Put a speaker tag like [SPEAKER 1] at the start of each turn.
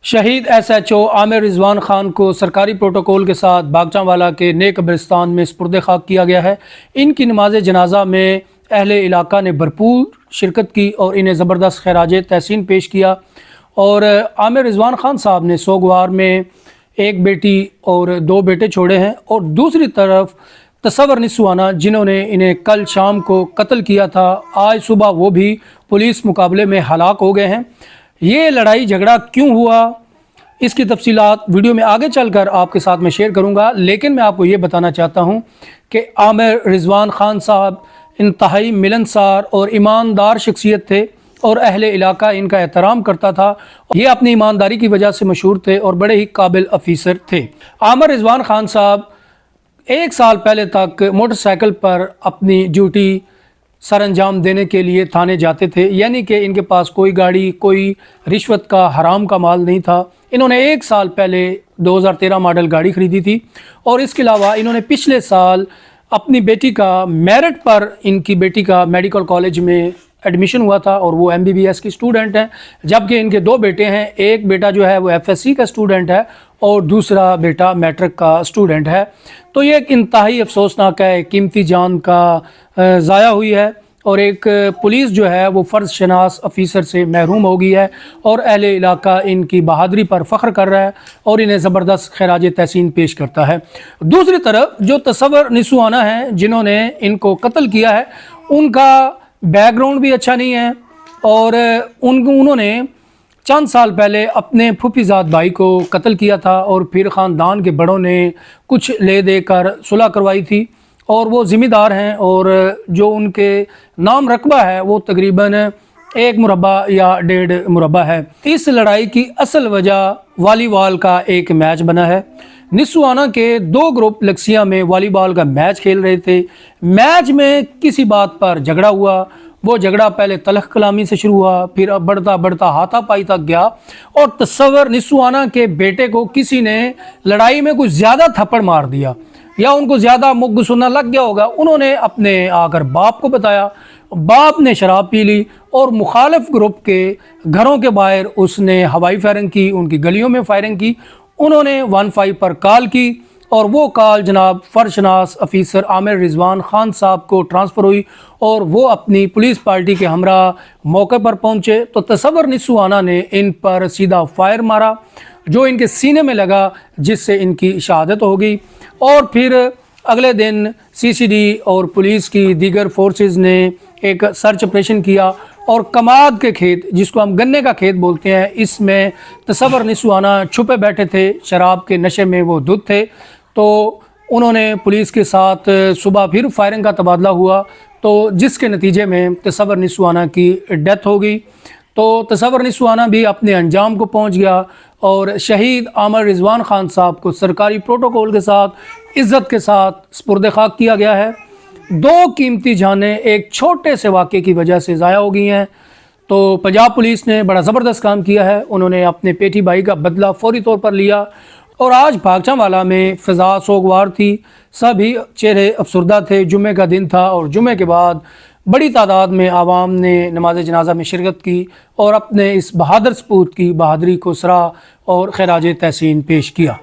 [SPEAKER 1] शहीद SHO आमिर रिजवान खान को सरकारी प्रोटोकॉल के साथ बागचांवाला के नए कब्रिस्तान में सुपुर्द खाक किया गया है। इनकी नमाज जनाजा में अहले इलाका ने भरपूर शिरकत की और इन्हें ज़बरदस्त खैराज तहसीन पेश किया। और आमिर रिजवान खान साहब ने सोगवार में एक बेटी और दो बेटे छोड़े हैं, और दूसरी तरफ तसव्वुर निस्वाना जिन्होंने इन्हें कल शाम को कत्ल किया था, आज सुबह वो भी पुलिस मुकाबले में हलाक हो गए हैं। ये लड़ाई झगड़ा क्यों हुआ, इसकी तफसीलात वीडियो में आगे चलकर आपके साथ में शेयर करूंगा, लेकिन मैं आपको ये बताना चाहता हूं कि आमिर रिजवान खान साहब इंतहाई मिलनसार और ईमानदार शख्सियत थे और अहले इलाका इनका एहतराम करता था। ये अपनी ईमानदारी की वजह से मशहूर थे और बड़े ही काबिल अफीसर थे। आमिर रिजवान खान साहब 1 साल पहले तक मोटरसाइकिल पर अपनी ड्यूटी सर अंजाम देने के लिए थाने जाते थे, यानी कि इनके पास कोई गाड़ी, कोई रिश्वत का हराम का माल नहीं था। इन्होंने 1 साल पहले 2013 मॉडल गाड़ी ख़रीदी थी, और इसके अलावा इन्होंने पिछले साल अपनी बेटी का मेरिट पर इनकी बेटी का मेडिकल कॉलेज में एडमिशन हुआ था और वो MBBS की स्टूडेंट हैं, जबकि इनके 2 बेटे हैं। एक बेटा जो है वो FSC का स्टूडेंट है और दूसरा बेटा मैट्रिक का स्टूडेंट है। तो ये एक इंतहाई अफसोसनाक है, कीमती जान का ज़ाया हुई है, और एक पुलिस जो है वो फ़र्ज़ शनास अफीसर से महरूम हो गई है, और अहले इलाका इनकी बहादुरी पर फ़ख्र कर रहा है और इन्हें ज़बरदस्त खैराज तहसीन पेश करता है। दूसरी तरफ जो तसव्वुर निस्वाना हैं जिन्होंने इनको कत्ल किया है, उनका बैकग्राउंड भी अच्छा नहीं है, और उन्होंने चंद साल पहले अपने फूफीजाद भाई को कत्ल किया था, और फिर ख़ानदान के बड़ों ने कुछ ले देकर सुलह करवाई थी, और वो ज़िम्मेदार हैं, और जो उनके नाम रकबा है वो तकरीबन 1 मुरब्बा या 1.5 मुरब्बा है। इस लड़ाई की असल वजह वॉलीबॉल का एक मैच बना है। निस्वाना के 2 ग्रुप लक्सिया में वॉलीबॉल का मैच खेल रहे थे। मैच में किसी बात पर झगड़ा हुआ। वो झगड़ा पहले तलख कलामी से शुरू हुआ, फिर अब बढ़ता बढ़ता हाथापाई तक गया, और तसव्वुर निस्वाना के बेटे को किसी ने लड़ाई में कुछ ज़्यादा थप्पड़ मार दिया, या उनको ज़्यादा मुँह गुस्सा लग गया होगा। उन्होंने अपने आकर बाप को बताया, बाप ने शराब पी ली और मुखालिफ ग्रुप के घरों के बाहर उसने हवाई फायरिंग की, उनकी गलियों में फायरिंग की। उन्होंने 15 पर कॉल की, और वो कॉल जनाब फ़र्शनास अफीसर आमिर रिजवान खान साहब को ट्रांसफ़र हुई, और वो अपनी पुलिस पार्टी के हमरा मौके पर पहुँचे। तो तसव्वुर निस्वाना ने इन पर सीधा फायर मारा जो इनके सीने में लगा, जिससे इनकी शहादत हो गई। और फिर अगले दिन CCD और पुलिस की दीगर फोर्सेस ने एक सर्च ऑपरेशन किया, और कमाद के खेत, जिसको हम गन्ने का खेत बोलते हैं, इसमें तसव्वुर निस्वाना छुपे बैठे थे। शराब के नशे में वो धुत थे। तो उन्होंने पुलिस के साथ सुबह फिर फायरिंग का तबादला हुआ, तो जिसके नतीजे में तसव्वुर निस्वाना की डेथ हो गई। तो तसव्वुर निस्वाना भी अपने अंजाम को पहुंच गया, और शहीद आमिर रिजवान खान साहब को सरकारी प्रोटोकॉल के साथ इज़्ज़त के साथ सुपुर्द खाक किया गया है। 2 कीमती जानें एक छोटे से वाक़े की वजह से ज़ाया हो गई हैं। तो पंजाब पुलिस ने बड़ा ज़बरदस्त काम किया है। उन्होंने अपने पेटी भाई का बदला फौरी तौर पर लिया, और आज बागचांवाला में फ़िज़ा सोगवार थी। सभी चेहरे अफसरदा थे। जुमे का दिन था, और जुमे के बाद बड़ी तादाद में आवाम ने नमाज जनाजा में शिरकत की और अपने इस बहादुर सपूत की बहादुरी को सराहा और खैराज तहसीन पेश किया।